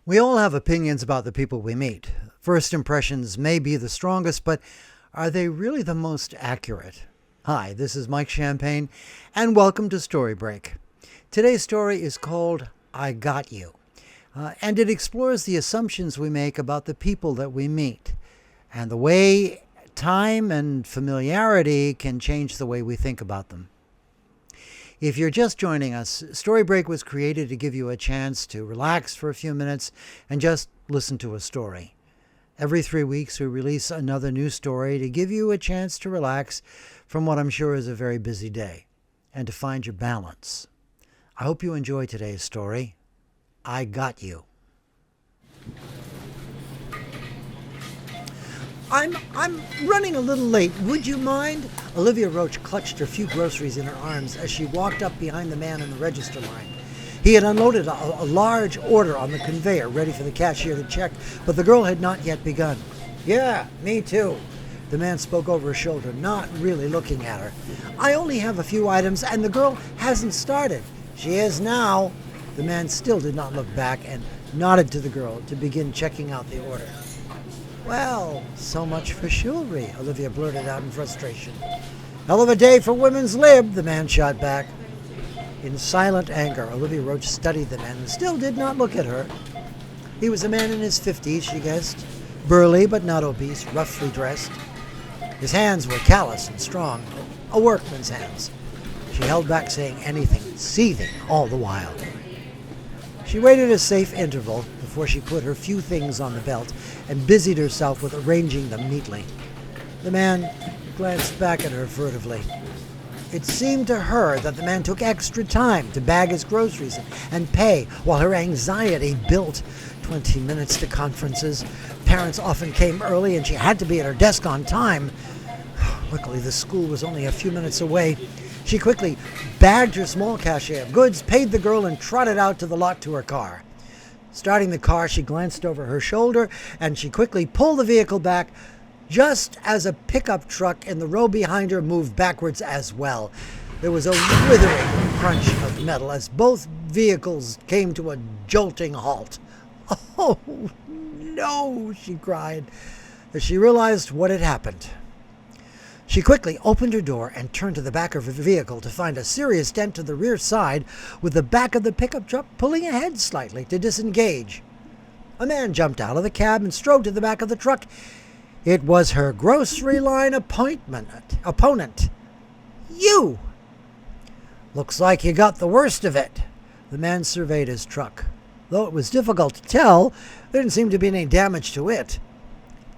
We all have opinions about the people we meet. First impressions may be the strongest, but are they really the most accurate? Hi, this is Mike Champagne, and welcome to Story Break. Today's story is called I Got You, and it explores the assumptions we make about the people that we meet, and the way time and familiarity can change the way we think about them. If you're just joining us, Story Break was created to give you a chance to relax for a few minutes and just listen to a story. Every 3 weeks, we release another new story to give you a chance to relax from what I'm sure is a very busy day and to find your balance. I hope you enjoy today's story. I Got You. I'm running a little late. Would you mind? Olivia Roach clutched her few groceries in her arms as she walked up behind the man in the register line. He had unloaded a large order on the conveyor, ready for the cashier to check, but the girl had not yet begun. Yeah, me too. The man spoke over her shoulder, not really looking at her. I only have a few items, and the girl hasn't started. She is now. The man still did not look back and nodded to the girl to begin checking out the order. Well, so much for chivalry, Olivia blurted out in frustration. Hell of a day for women's lib, the man shot back. In silent anger, Olivia Roach studied the man and still did not look at her. He was a man in his 50s, she guessed. Burly but not obese, roughly dressed. His hands were callous and strong, a workman's hands. She held back saying anything, seething all the while. She waited a safe interval before she put her few things on the belt and busied herself with arranging them neatly. The man glanced back at her furtively. It seemed to her that the man took extra time to bag his groceries and pay, while her anxiety built. 20 minutes to conferences. Parents often came early and she had to be at her desk on time. Luckily, the school was only a few minutes away. She quickly bagged her small cachet of goods, paid the girl, and trotted out to the lot to her car. Starting the car, she glanced over her shoulder, and she quickly pulled the vehicle back, just as a pickup truck in the row behind her moved backwards as well. There was a withering crunch of metal as both vehicles came to a jolting halt. Oh, no, she cried, as she realized what had happened. She quickly opened her door and turned to the back of her vehicle to find a serious dent to the rear side, with the back of the pickup truck pulling ahead slightly to disengage. A man jumped out of the cab and strode to the back of the truck. It was her grocery line opponent. You! Looks like you got the worst of it. The man surveyed his truck. Though it was difficult to tell, there didn't seem to be any damage to it.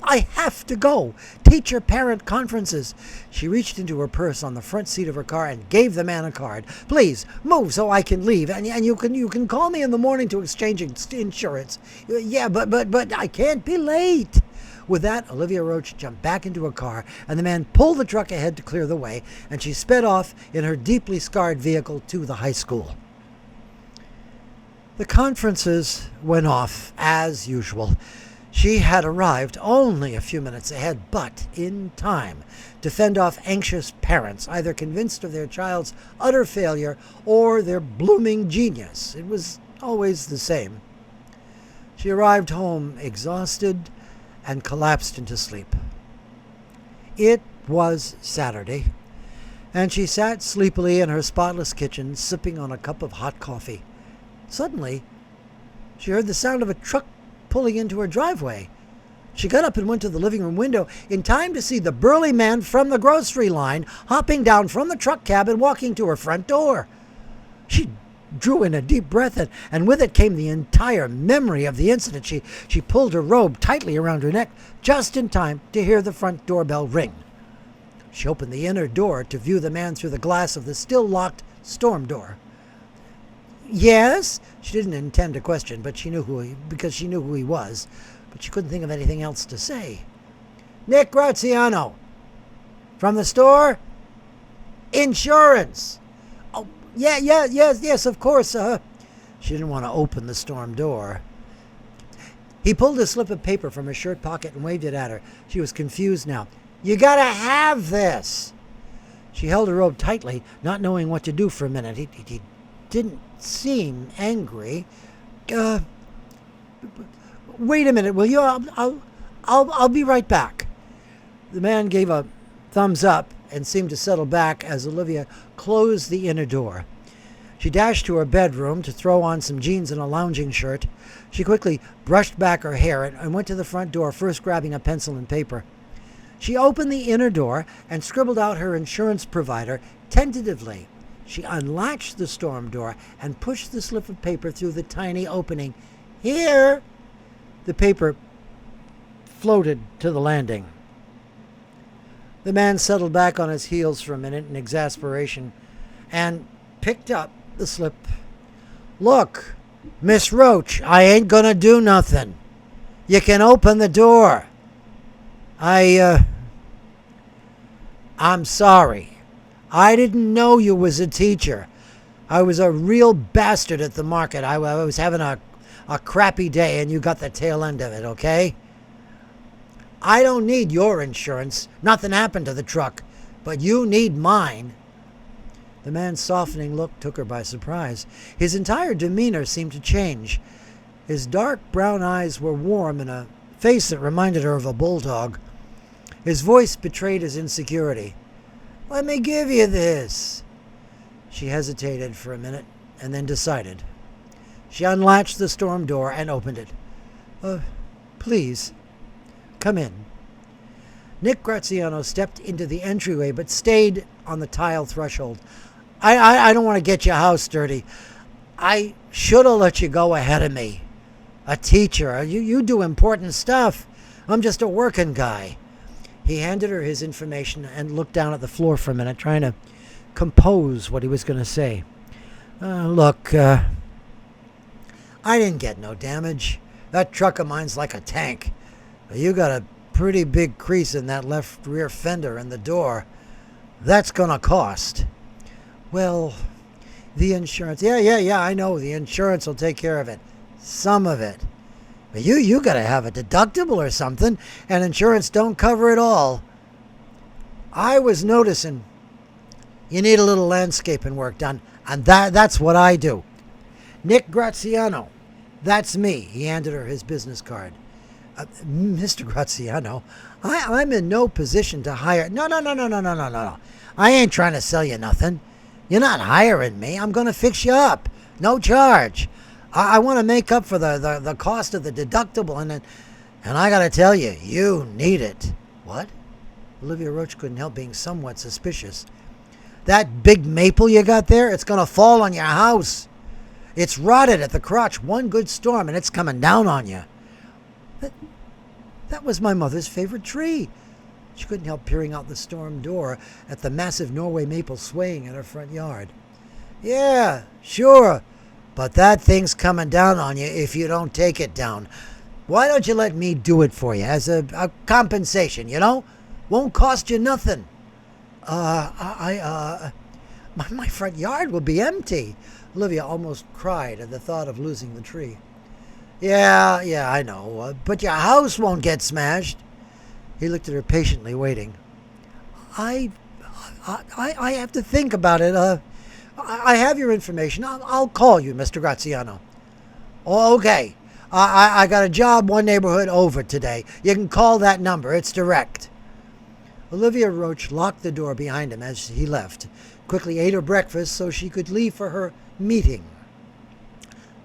I have to go. Teacher-parent conferences. She reached into her purse on the front seat of her car and gave the man a card. Please, move so I can leave, and you can call me in the morning to exchange insurance. Yeah, but I can't be late. With that, Olivia Roach jumped back into her car, and the man pulled the truck ahead to clear the way, and she sped off in her deeply scarred vehicle to the high school. The conferences went off as usual. She had arrived only a few minutes ahead, but in time to fend off anxious parents, either convinced of their child's utter failure or their blooming genius. It was always the same. She arrived home exhausted and collapsed into sleep. It was Saturday, and she sat sleepily in her spotless kitchen, sipping on a cup of hot coffee. Suddenly, she heard the sound of a truck pulling into her driveway. She got up and went to the living room window in time to see the burly man from the grocery line hopping down from the truck cab and walking to her front door. She drew in a deep breath, and with it came the entire memory of the incident. She pulled her robe tightly around her neck just in time to hear the front doorbell ring. She opened the inner door to view the man through the glass of the still-locked storm door. Yes? She didn't intend to question, but she knew who he was, but she couldn't think of anything else to say. Nick Graziano. From the store? Insurance. Oh, yes, of course. She didn't want to open the storm door. He pulled a slip of paper from his shirt pocket and waved it at her. She was confused now. You gotta have this. She held her robe tightly, not knowing what to do for a minute. He didn't seem angry. Wait a minute, will you? I'll be right back. The man gave a thumbs up and seemed to settle back as Olivia closed the inner door. She dashed to her bedroom to throw on some jeans and a lounging shirt. She quickly brushed back her hair and went to the front door, first grabbing a pencil and paper. She opened the inner door and scribbled out her insurance provider tentatively. She unlatched the storm door and pushed the slip of paper through the tiny opening. Here! The paper floated to the landing. The man settled back on his heels for a minute in exasperation and picked up the slip. Look, Miss Roach, I ain't gonna do nothing. You can open the door. I'm sorry. I didn't know you was a teacher. I was a real bastard at the market. I was having a crappy day and you got the tail end of it, okay? I don't need your insurance. Nothing happened to the truck. But you need mine. The man's softening look took her by surprise. His entire demeanor seemed to change. His dark brown eyes were warm in a face that reminded her of a bulldog. His voice betrayed his insecurity. Let me give you this. She hesitated for a minute and then decided. She unlatched the storm door and opened it. Please, come in. Nick Graziano stepped into the entryway but stayed on the tile threshold. I don't want to get your house dirty. I should have let you go ahead of me. A teacher. You do important stuff. I'm just a working guy. He handed her his information and looked down at the floor for a minute, trying to compose what he was going to say. Look, I didn't get no damage. That truck of mine's like a tank. You got a pretty big crease in that left rear fender and the door. That's going to cost. Well, the insurance. Yeah, I know. The insurance will take care of it. Some of it. But you got to have a deductible or something, and insurance don't cover it all. I was noticing you need a little landscaping work done, and that's what I do. Nick Graziano. That's me. He handed her his business card. Mr. Graziano, I'm in no position to hire. No. I ain't trying to sell you nothing. You're not hiring me. I'm going to fix you up. No charge. I want to make up for the cost of the deductible, and I got to tell you, you need it. What? Olivia Roach couldn't help being somewhat suspicious. That big maple you got there, it's going to fall on your house. It's rotted at the crotch. One good storm, and it's coming down on you. That was my mother's favorite tree. She couldn't help peering out the storm door at the massive Norway maple swaying in her front yard. Yeah, sure. But that thing's coming down on you if you don't take it down. Why don't you let me do it for you as a compensation, you know? Won't cost you nothing. My front yard will be empty. Olivia almost cried at the thought of losing the tree. Yeah, I know. But your house won't get smashed. He looked at her patiently, waiting. I have to think about it. I have your information. I'll call you, Mr. Graziano. Oh, okay. I got a job one neighborhood over today. You can call that number. It's direct. Olivia Roach locked the door behind him as he left, quickly ate her breakfast so she could leave for her meeting.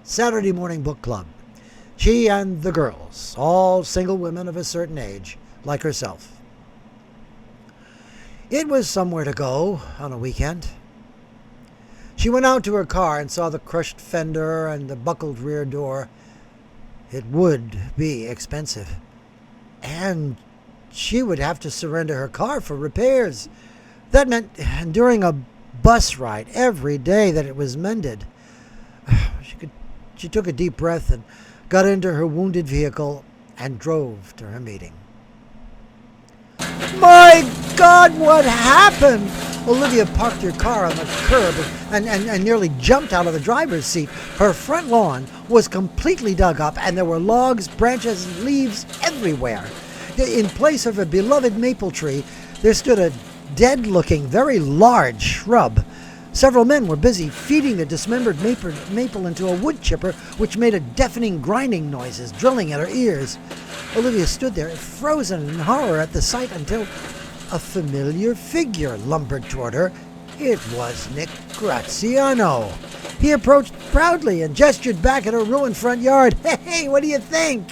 Saturday morning book club. She and the girls, all single women of a certain age, like herself. It was somewhere to go on a weekend. She went out to her car and saw the crushed fender and the buckled rear door. It would be expensive. And she would have to surrender her car for repairs. That meant enduring a bus ride every day that it was mended. She took a deep breath and got into her wounded vehicle and drove to her meeting. My God, what happened? Olivia parked her car on the curb and nearly jumped out of the driver's seat. Her front lawn was completely dug up, and there were logs, branches, and leaves everywhere. In place of a beloved maple tree, there stood a dead-looking, very large shrub. Several men were busy feeding the dismembered maple into a wood chipper, which made a deafening grinding noises, drilling at her ears. Olivia stood there, frozen in horror at the sight, until a familiar figure lumbered toward her. It was Nick Graziano. He approached proudly and gestured back at her ruined front yard. Hey, what do you think?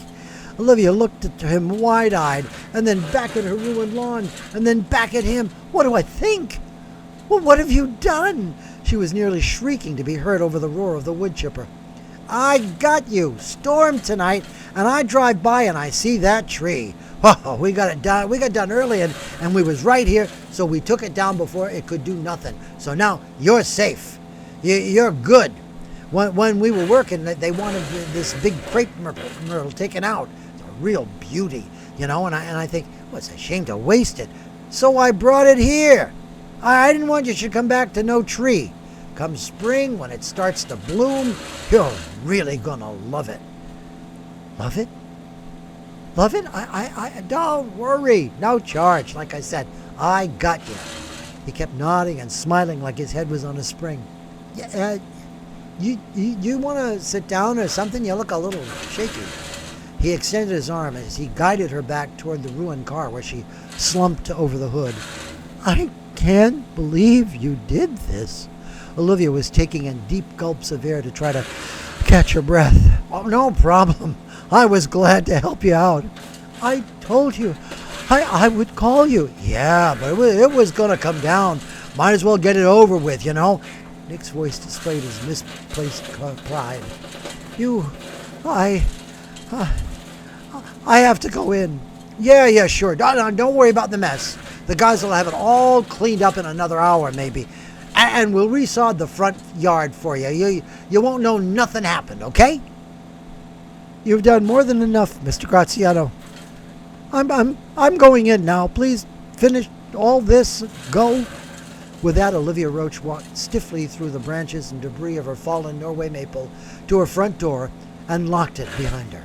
Olivia looked at him wide-eyed, and then back at her ruined lawn, and then back at him. What do I think? Well, what have you done? She was nearly shrieking to be heard over the roar of the wood chipper. I got you. Storm tonight, and I drive by and I see that tree. Oh, we got it done. We got done early, and we was right here, so we took it down before it could do nothing. So now you're safe. You're good. When we were working, they wanted this big crepe myrtle taken out. It's a real beauty, and I think, well, it's a shame to waste it. So I brought it here. I didn't want you to come back to no tree. Come spring, when it starts to bloom, you're really gonna love it. Love it? Love it? I don't worry. No charge. Like I said, I got you. He kept nodding and smiling like his head was on a spring. Yeah, you want to sit down or something? You look a little shaky. He extended his arm as he guided her back toward the ruined car where she slumped over the hood. I can't believe you did this. Olivia was taking in deep gulps of air to try to catch her breath. Oh, no problem. I was glad to help you out. I told you I would call you. Yeah, but it was going to come down. Might as well get it over with, Nick's voice displayed his misplaced pride. I have to go in. Yeah, sure. Don't worry about the mess. The guys will have it all cleaned up in another hour, maybe. And we'll resod the front yard for you. You won't know nothing happened, okay? You've done more than enough, Mr. Graziano. I'm going in now. Please finish all this. Go. With that, Olivia Roach walked stiffly through the branches and debris of her fallen Norway maple to her front door and locked it behind her.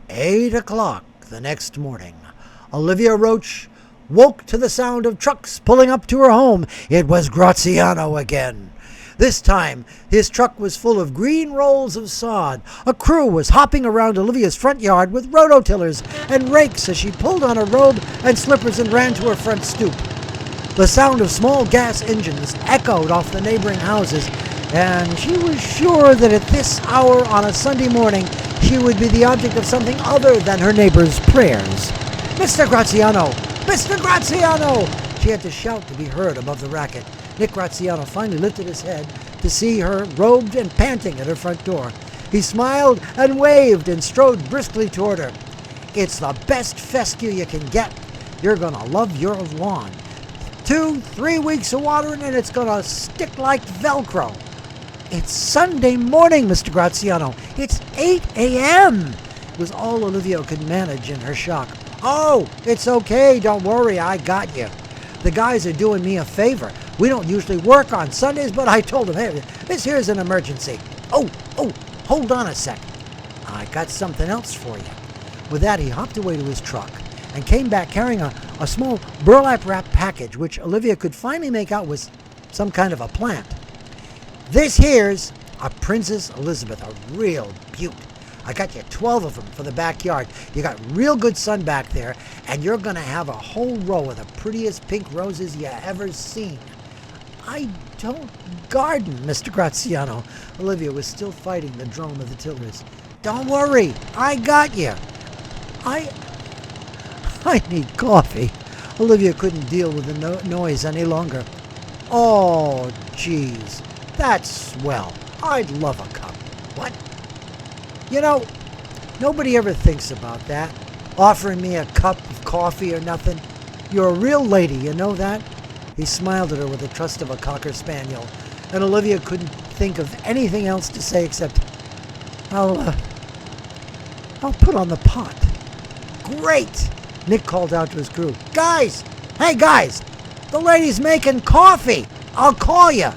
8 o'clock the next morning. Olivia Roach woke to the sound of trucks pulling up to her home. It was Graziano again. This time, his truck was full of green rolls of sod. A crew was hopping around Olivia's front yard with rototillers and rakes as she pulled on her robe and slippers and ran to her front stoop. The sound of small gas engines echoed off the neighboring houses, and she was sure that at this hour on a Sunday morning, she would be the object of something other than her neighbors' prayers. Mr. Graziano! Mr. Graziano! She had to shout to be heard above the racket. Nick Graziano finally lifted his head to see her robed and panting at her front door. He smiled and waved and strode briskly toward her. It's the best fescue you can get. You're going to love your lawn. 2-3 weeks of watering and it's going to stick like Velcro. It's Sunday morning, Mr. Graziano. It's 8 a.m. was all Olivia could manage in her shock. Oh, it's okay. Don't worry. I got you. The guys are doing me a favor. We don't usually work on Sundays, but I told them, hey, this here's an emergency. Oh, hold on a sec. I got something else for you. With that, he hopped away to his truck and came back carrying a small burlap-wrapped package, which Olivia could finally make out was some kind of a plant. This here's a Princess Elizabeth, a real beaut. I got you 12 of them for the backyard. You got real good sun back there, and you're going to have a whole row of the prettiest pink roses you ever seen. I don't garden, Mr. Graziano. Olivia was still fighting the drone of the tillers. Don't worry, I got you. I need coffee. Olivia couldn't deal with the noise any longer. Oh, geez, that's swell. I'd love a cup. What? Nobody ever thinks about that. Offering me a cup of coffee or nothing. You're a real lady, you know that? He smiled at her with the trust of a cocker spaniel, and Olivia couldn't think of anything else to say except, I'll put on the pot. Great! Nick called out to his crew. Guys! Hey, guys! The lady's making coffee! I'll call you!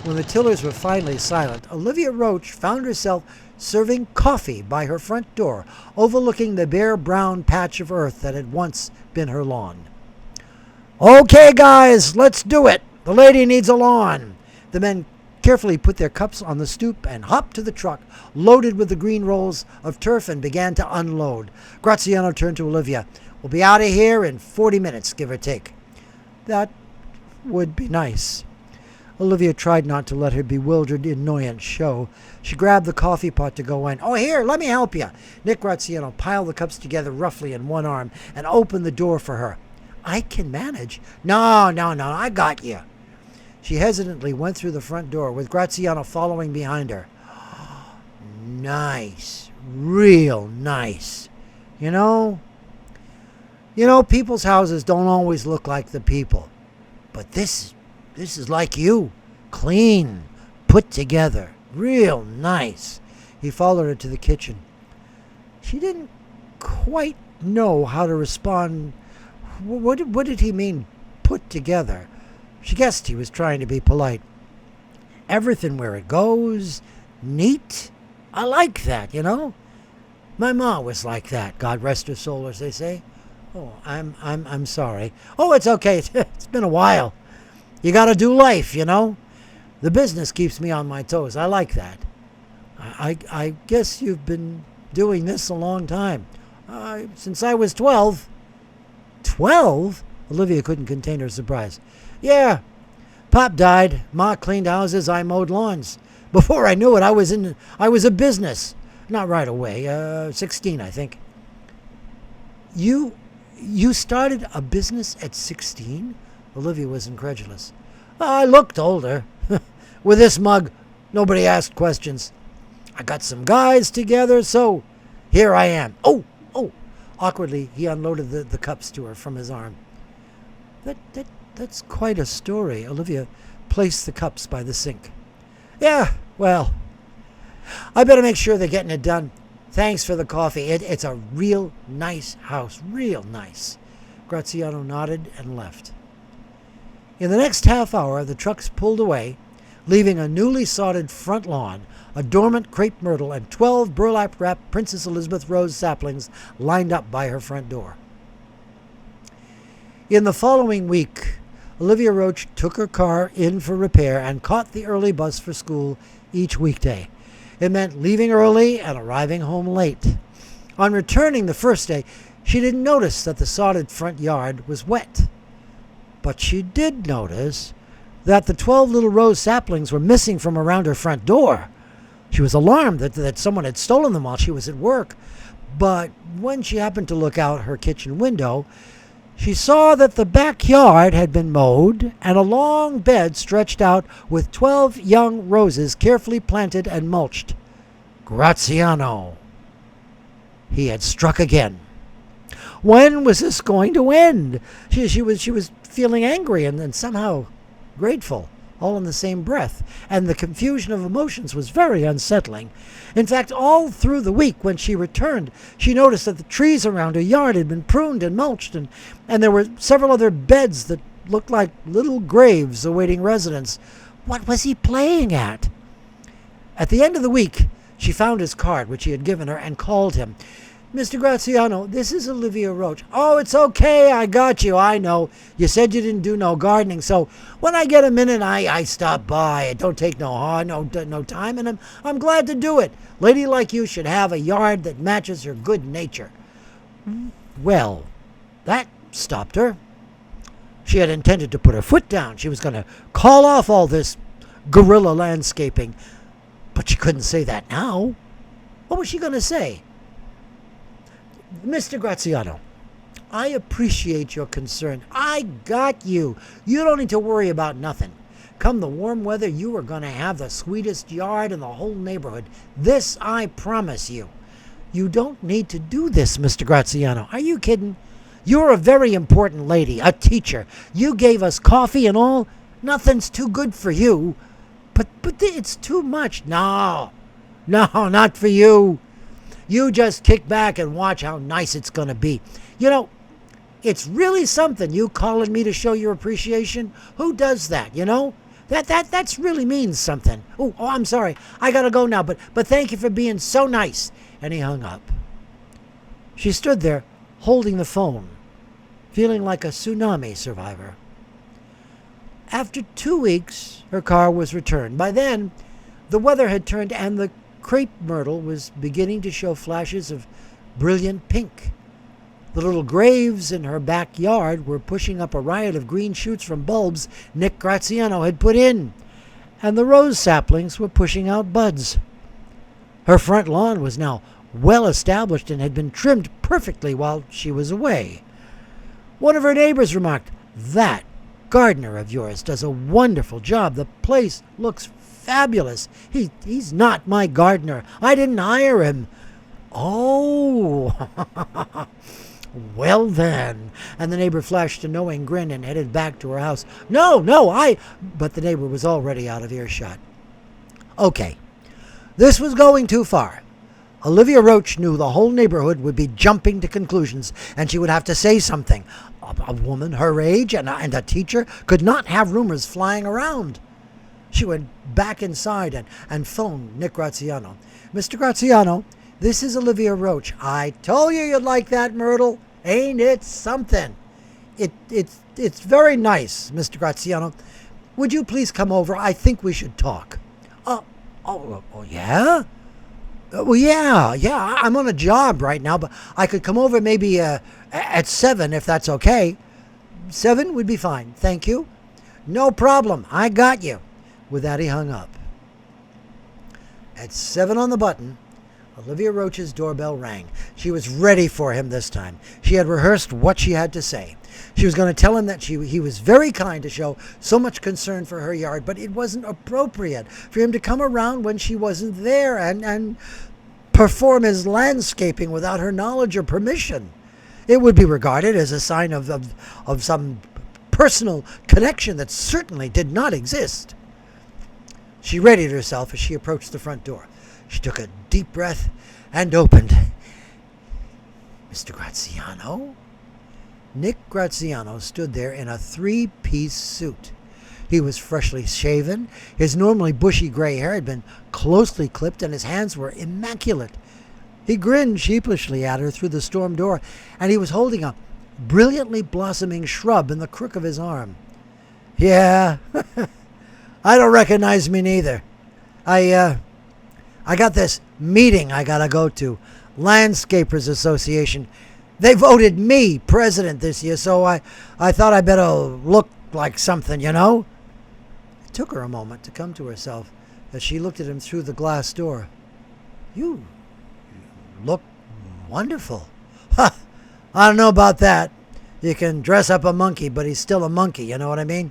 When the tillers were finally silent, Olivia Roach found herself serving coffee by her front door, overlooking the bare brown patch of earth that had once been her lawn. Okay, guys, let's do it. The lady needs a lawn. The men carefully put their cups on the stoop and hopped to the truck, loaded with the green rolls of turf, and began to unload. Graziano turned to Olivia. We'll be out of here in 40 minutes, give or take. That would be nice. Olivia tried not to let her bewildered annoyance show. She grabbed the coffee pot to go in. Oh, here, let me help you. Nick Graziano piled the cups together roughly in one arm and opened the door for her. I can manage. No, I got you. She hesitantly went through the front door, with Graziano following behind her. Nice. Real nice. You know, people's houses don't always look like the people. But this is like you. Clean, put together, real nice. He followed her to the kitchen. She didn't quite know how to respond. What did he mean, put together? She guessed he was trying to be polite. Everything where it goes, neat. I like that, you know. My ma was like that. God rest her soul, as they say. Oh, I'm sorry. Oh, it's okay. It's been a while. You got to do life, you know. The business keeps me on my toes. I like that. I guess you've been doing this a long time. Since I was 12. 12? Olivia couldn't contain her surprise. Yeah. Pop died. Ma cleaned houses. I mowed lawns. Before I knew it, I was a business. Not right away. 16, I think. You started a business at 16? Olivia was incredulous. I looked older. With this mug, nobody asked questions. I got some guys together, so here I am. Oh! Awkwardly, he unloaded the cups to her from his arm. That's quite a story. Olivia placed the cups by the sink. Yeah, well, I better make sure they're getting it done. Thanks for the coffee. It's a real nice house. Real nice. Graziano nodded and left. In the next half hour, the trucks pulled away, leaving a newly sodded front lawn, a dormant crepe myrtle, and 12 burlap-wrapped Princess Elizabeth rose saplings lined up by her front door. In the following week, Olivia Roach took her car in for repair and caught the early bus for school each weekday. It meant leaving early and arriving home late. On returning the first day, she didn't notice that the sodded front yard was wet. But she did notice that the 12 little rose saplings were missing from around her front door. She was alarmed that someone had stolen them while she was at work. But when she happened to look out her kitchen window, she saw that the backyard had been mowed and a long bed stretched out with 12 young roses carefully planted and mulched. Graziano. He had struck again. When was this going to end? She was feeling angry and somehow grateful, all in the same breath, and the confusion of emotions was very unsettling. In fact, all through the week when she returned, she noticed that the trees around her yard had been pruned and mulched, and there were several other beds that looked like little graves awaiting residents. What was he playing at? At the end of the week, she found his card, which he had given her, and called him. Mr. Graziano, this is Olivia Roach. Oh, it's okay. I got you. I know. You said you didn't do no gardening, so when I get a minute, I stop by. It don't take no time, and I'm glad to do it. Lady like you should have a yard that matches her good nature. Well, that stopped her. She had intended to put her foot down. She was going to call off all this guerrilla landscaping, but she couldn't say that now. What was she going to say? Mr. Graziano, I appreciate your concern. I got you. You don't need to worry about nothing. Come the warm weather, you are going to have the sweetest yard in the whole neighborhood. This I promise you. You don't need to do this, Mr. Graziano. Are you kidding? You're a very important lady, a teacher. You gave us coffee and all. Nothing's too good for you. But it's too much. No, not for you. You just kick back and watch how nice it's going to be. You know, it's really something, you calling me to show your appreciation. Who does that, you know? That's really means something. Oh, I'm sorry. I got to go now, but thank you for being so nice. And he hung up. She stood there, holding the phone. feeling like a tsunami survivor. After 2 weeks, her car was returned. By then, the weather had turned and the crepe myrtle was beginning to show flashes of brilliant pink. The little graves in her backyard were pushing up a riot of green shoots from bulbs Nick Graziano had put in, and the rose saplings were pushing out buds. Her front lawn was now well established and had been trimmed perfectly while she was away. One of her neighbors remarked, "That gardener of yours does a wonderful job. The place looks fabulous. He's not my gardener. I didn't hire him." "Oh," "Well then," and the neighbor flashed a knowing grin and headed back to her house. No, But the neighbor was already out of earshot. Okay, this was going too far. Olivia Roach knew the whole neighborhood would be jumping to conclusions, and she would have to say something. A woman her age and a teacher could not have rumors flying around. She went back inside and phoned Nick Graziano. "Mr. Graziano, this is Olivia Roach. I told you you'd like that, Myrtle. Ain't it something? It's very nice, Mr. Graziano. Would you please come over? I think we should talk." Yeah? Well, yeah. I'm on a job right now, but I could come over maybe at 7 if that's okay. 7 would be fine. Thank you. No problem. I got you. With that, he hung up. At 7 on the button, Olivia Roach's doorbell rang. She was ready for him this time. She had rehearsed what she had to say. She was going to tell him that he was very kind to show so much concern for her yard, but it wasn't appropriate for him to come around when she wasn't there and perform his landscaping without her knowledge or permission. It would be regarded as a sign of some personal connection that certainly did not exist. She readied herself as she approached the front door. She took a deep breath and opened. "Mr. Graziano?" Nick Graziano stood there in a 3-piece suit. He was freshly shaven. His normally bushy gray hair had been closely clipped, and his hands were immaculate. He grinned sheepishly at her through the storm door, and he was holding a brilliantly blossoming shrub in the crook of his arm. "Yeah, I don't recognize me neither. I got this meeting I gotta go to. Landscapers Association. They voted me president this year, so I thought I better look like something, you know?" It took her a moment to come to herself as she looked at him through the glass door. You look wonderful." "Ha! I don't know about that. You can dress up a monkey, but he's still a monkey, you know what I mean?"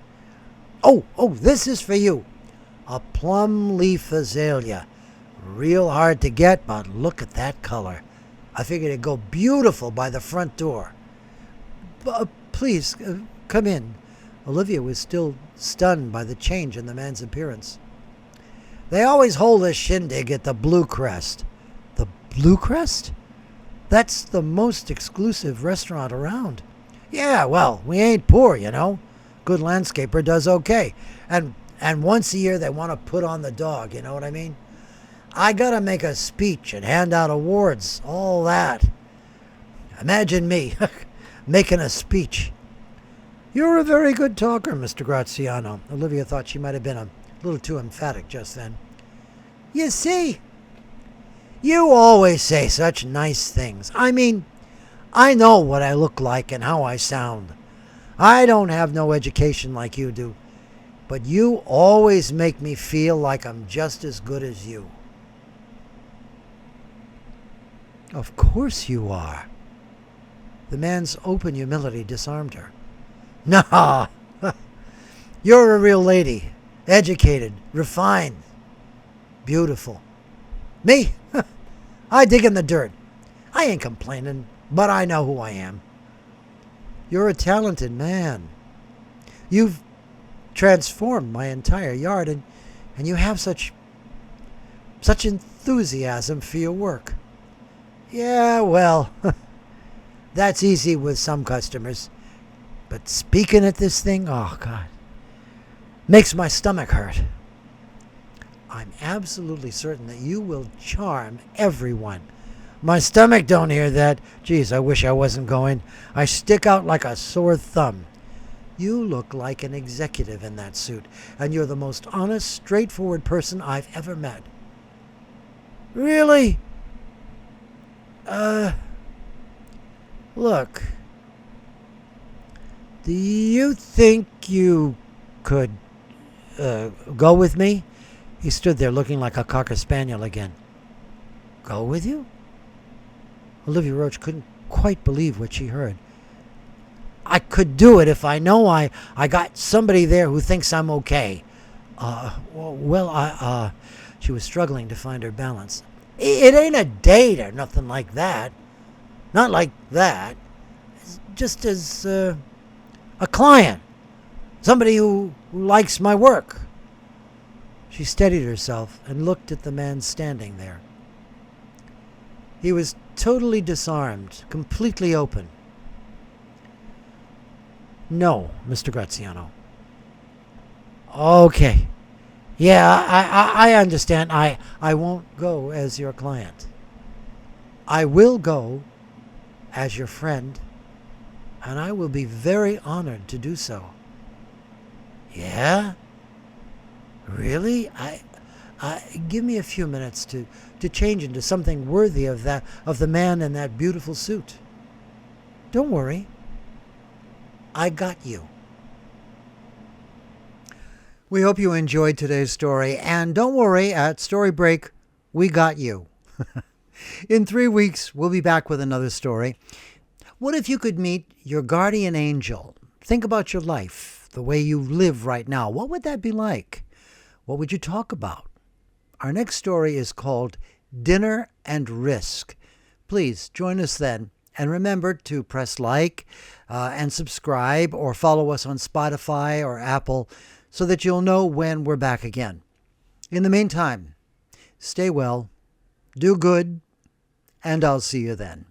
Oh, this is for you. A plum leaf azalea. Real hard to get, but look at that color. I figured it'd go beautiful by the front door." Please, come in." Olivia was still stunned by the change in the man's appearance. "They always hold a shindig at the Blue Crest." "The Blue Crest? That's the most exclusive restaurant around." "Yeah, well, we ain't poor, you know. Good landscaper does okay. And once a year they want to put on the dog, you know what I mean? I gotta make a speech and hand out awards, all that. Imagine me making a speech." "You're a very good talker, Mr. Graziano." Olivia thought she might have been a little too emphatic just then. "You see, you always say such nice things. I mean, I know what I look like and how I sound. I don't have no education like you do, but you always make me feel like I'm just as good as you." "Of course you are." The man's open humility disarmed her. "No, you're a real lady. Educated, refined, beautiful. Me? I dig in the dirt. I ain't complaining, but I know who I am." "You're a talented man. You've transformed my entire yard, and you have such enthusiasm for your work." "Yeah, well, that's easy with some customers. But speaking at this thing, oh, God, makes my stomach hurt." "I'm absolutely certain that you will charm everyone. My stomach don't hear that. Geez, I wish I wasn't going. I stick out like a sore thumb. You look like an executive in that suit, and you're the most honest, straightforward person I've ever met. Really? Look. Do you think you could, go with me? He stood there looking like a cocker spaniel again. Go with you? Olivia Roach couldn't quite believe what she heard. I could do it if I know I got somebody there who thinks I'm okay. She was struggling to find her balance. It ain't a date or nothing like that. Not like that. It's just as a client. Somebody who likes my work. She steadied herself and looked at the man standing there. He was totally disarmed, completely open. No, Mr. Graziano. Okay. Yeah, I understand. I won't go as your client. I will go as your friend, and I will be very honored to do so. Yeah? Really? Give me a few minutes to change into something worthy of the man in that beautiful suit. Don't worry. I got you. We hope you enjoyed today's story, and don't worry, at Story Break, we got you. In 3 weeks, we'll be back with another story. What if you could meet your guardian angel? Think about your life, the way you live right now. What would that be like? What would you talk about? Our next story is called Dinner and Risk. Please join us then. And remember to press like and subscribe or follow us on Spotify or Apple so that you'll know when we're back again. In the meantime, stay well, do good, and I'll see you then.